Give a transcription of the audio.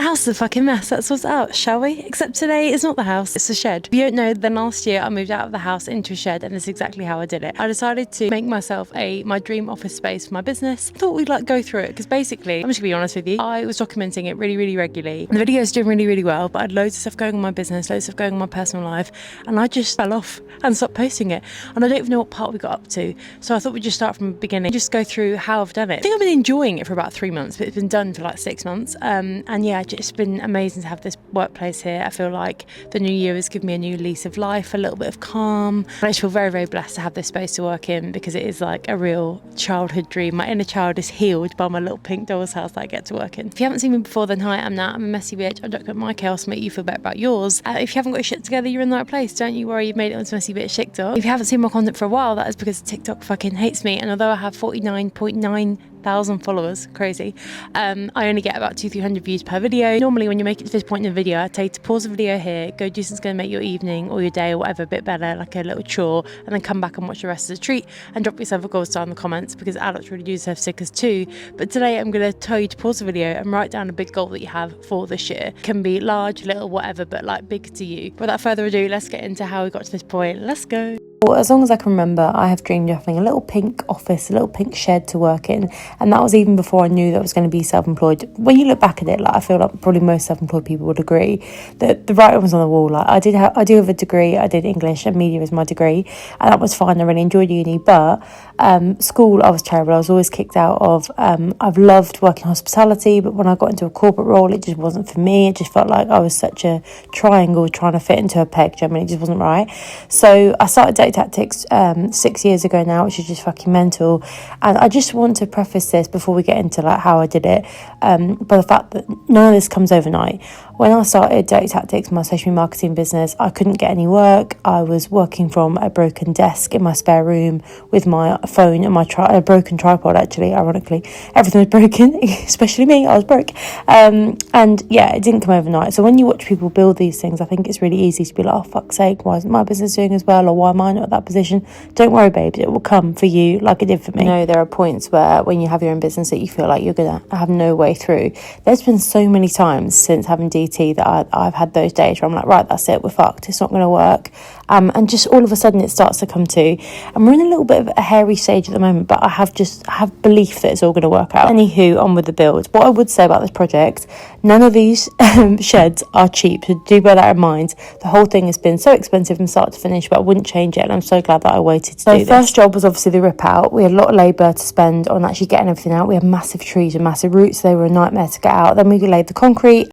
house is a fucking mess. Let's sort it out, shall we? Except today it's not the house, it's the shed. If you don't know, then last year I moved out of the house into a shed, and that's exactly how I did it. I decided to make myself my dream office space for my business. Thought we'd like go through it because basically, I'm just gonna be honest with you, I was documenting it really regularly. The video's doing really well, but I had loads of stuff going on in my business, loads of stuff going on in my personal life, and I just fell off and stopped posting it. And I don't even know what part we got up to. So I thought we'd just start from the beginning, just go through how I've done it. I think I've been enjoying it for about 3 months, but it's been done for like 6 months. And yeah, it's been amazing to have this workplace here. I feel like the new year has given me a new lease of life, a little bit of calm. And I just feel very blessed to have this space to work in, because it is like a real childhood dream. My inner child is healed by my little pink doll's house that I get to work in. If you haven't seen me before, then hi, I'm Nat. I'm a messy bitch. I document my chaos to make you feel better about yours. If you haven't got your shit together, you're in the right place. Don't you worry, you've made it onto Messy Bitch TikTok. If you haven't seen my content for a while, that is because TikTok fucking hates me. And although I have 49.9 thousand followers, crazy, I only get about 200-300 views per video. Normally when you make it to this point in the video, I tell you to pause the video here, go do something going to make your evening or your day or whatever a bit better, like a little chore, and then come back and watch the rest as a treat, and drop yourself a gold star in the comments, because adults really do deserve stickers too. But today I'm going to tell you to pause the video and write down a big goal that you have for this year. It can be large, little, whatever, but like big to you. Without further ado, let's get into how we got to this point. Let's go. Well, as long as I can remember, I have dreamed of having a little pink office, a little pink shed to work in, and that was even before I knew that I was going to be self-employed. When you look back at it, like, I feel like probably most self-employed people would agree that the writing was on the wall. Like, I do have a degree. I did English and media as my degree, and that was fine. I really enjoyed uni, but school, I was terrible. I was always kicked out of. I've loved working hospitality, but when I got into a corporate role, it just wasn't for me. It just felt like I was such a triangle trying to fit into a peg. Generally, it just wasn't right. So I started Data Tactics 6 years ago now, which is just fucking mental. And I just want to preface this before we get into like how I did it, by the fact that none of this comes overnight. When I started Data Tactics, my social media marketing business, I couldn't get any work. I was working from a broken desk in my spare room with my phone and a broken tripod, actually, ironically. Everything was broken, especially me. I was broke. And yeah, it didn't come overnight. So when you watch people build these things, I think it's really easy to be like, oh, fuck's sake, why isn't my business doing as well? Or why am I not at that position? Don't worry, babes. It will come for you like it did for me. You know, there are points where when you have your own business that you feel like you're going to have no way through. There's been so many times since having DT that I've had those days where I'm like, right, that's it, we're fucked, it's not going to work. And just all of a sudden it starts to come to, and we're in a little bit of a hairy stage at the moment, but I have belief that it's all going to work out. Anywho, on with the build. What I would say about this project, none of these sheds are cheap, so do bear that in mind. The whole thing has been so expensive from start to finish, but I wouldn't change it, and I'm so glad that I waited to do this. The first job was obviously the rip out. We had a lot of labour to spend on actually getting everything out. We had massive trees and massive roots, so they were a nightmare to get out. Then we laid the concrete.